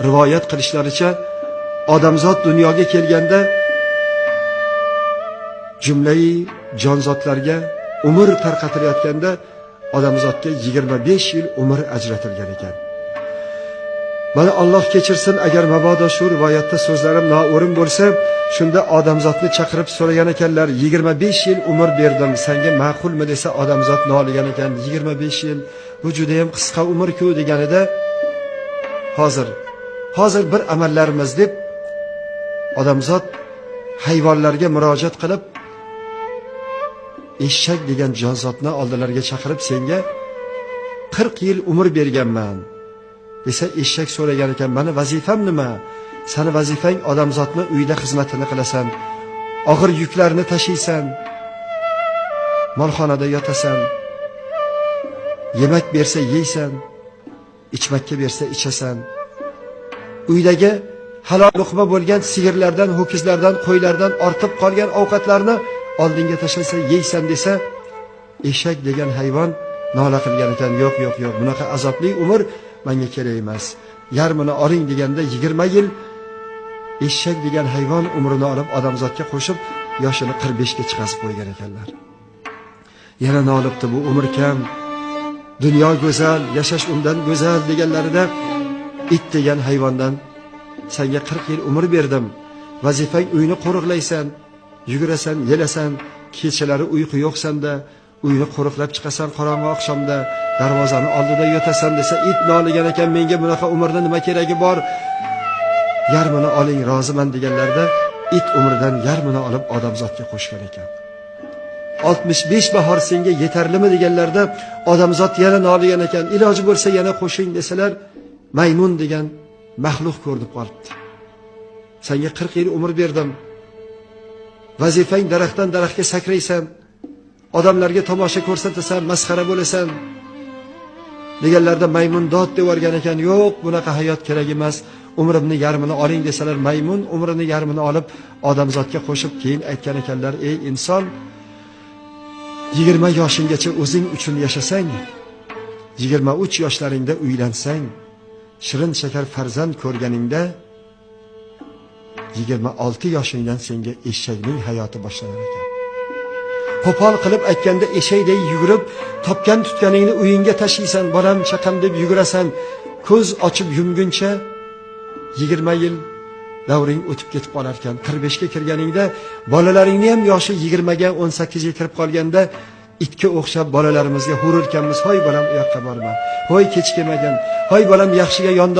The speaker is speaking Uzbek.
rivoyat qilishlaricha odamzod dunyoga kelganda jumlai jonzotlarga umr tarqatilayotganda odamzodga 25 yil umr ajratilgan ekan. Mana Alloh kechirsin, agar mabodo shu rivoyatda so'zlarim noo'rin bo'lsa, shunda odamzodni chaqirib so'ragan ekanlar, 25 yil umr berdim, senga ma'qulmi desa, odamzod noligan ekan, 25 yil bu juda ham qisqa umr-ku deganida, hozir bir amallarimiz deb odamzod hayvonlarga murojaat qilib, eshak degan jonzotni oldilariga chaqirib, senga 40 yil umr berganman desa, eshak so'ragan ekan, mani vazifam nima? Sani vazifang odamzodni uyda xizmatini qilasan, og'ir yuklarni tashiysan, molxonada yotasan, yemak bersa yeysan, ichmakka bersa ichasan, uydagi halol luqma bo'lgan sigirlardan, ho'kizlardan, qo'ylardan ortib qolgan ovqatlarni oldinga tashlasa yeysan desa, eshak degan hayvon nola qilgan ekan, yo'q, bunaqa azobli umr menga kerak emas. Yarmini oling deganda 20 yil eshak degan hayvon umrini olib odamzodga qo'shib yoshini 45 ga chiqazib qo'ygan ekanlar. Yana nolibdi, bu umr kam, dunyo go'zal, yashash undan go'zal deganlarida it degan hayvondan senga 40 yil umr berdim. Vazifang uyni qo'riqlaysan, yugurasan, yelasan, kechalari uyqu yo'qsanda uyni qo'riqlab chiqasan, qorong'i oqshomda darvozani oldida yotasan desa, it noligan ekan, menga bunaqa umrda nima keragi bor? Yarmini oling, roziman deganlarda it umridan yarmini olib odamzodga qo'shgan ekan. 65 bahor senga yetarlimi deganlarda odamzod yana noligan ekan, iloji bo'lsa yana qo'shing desalar, maymun degan maxluq ko'rinib qolibdi. Senga 40 yil umr berdim. Vazifang daraxtdan daraxtga sakraysan, odamlarga tomosha ko'rsatasan, masxara bo'lasan deganlarda maymun dod devorgan ekan, yo'q, bunaqa hayot kerak emas, umrimni yarmini oling desalar, maymun umrini yarmini olib odamzodga qo'shib keyin aytgan ekanlar, ey inson, 20 yoshinggacha o'zing uchun yashasang, 23 yoshlaringda uylansang, shirin shakar farzand ko'rganingda 26 yoshingdan senga eshakning hayoti boshlanar ekan. Qo'pol qilib aytganda eshakdek yugurib, topgan tutganingni uyingga tashiysan, bolam chaqam deb yugurasan, ko'z ochib yumguncha 20 yil davring o'tib ketib qolar ekan. 45 ga kirganingda bolalaringni ham yoshi 20 ga 18 ga kirib qolganda itga o'xshab bolalarimizga hururkanmiz, hoy bolam u yoqqa borma, hoy kech kelmagan, hoy bolam yaxshiga yonda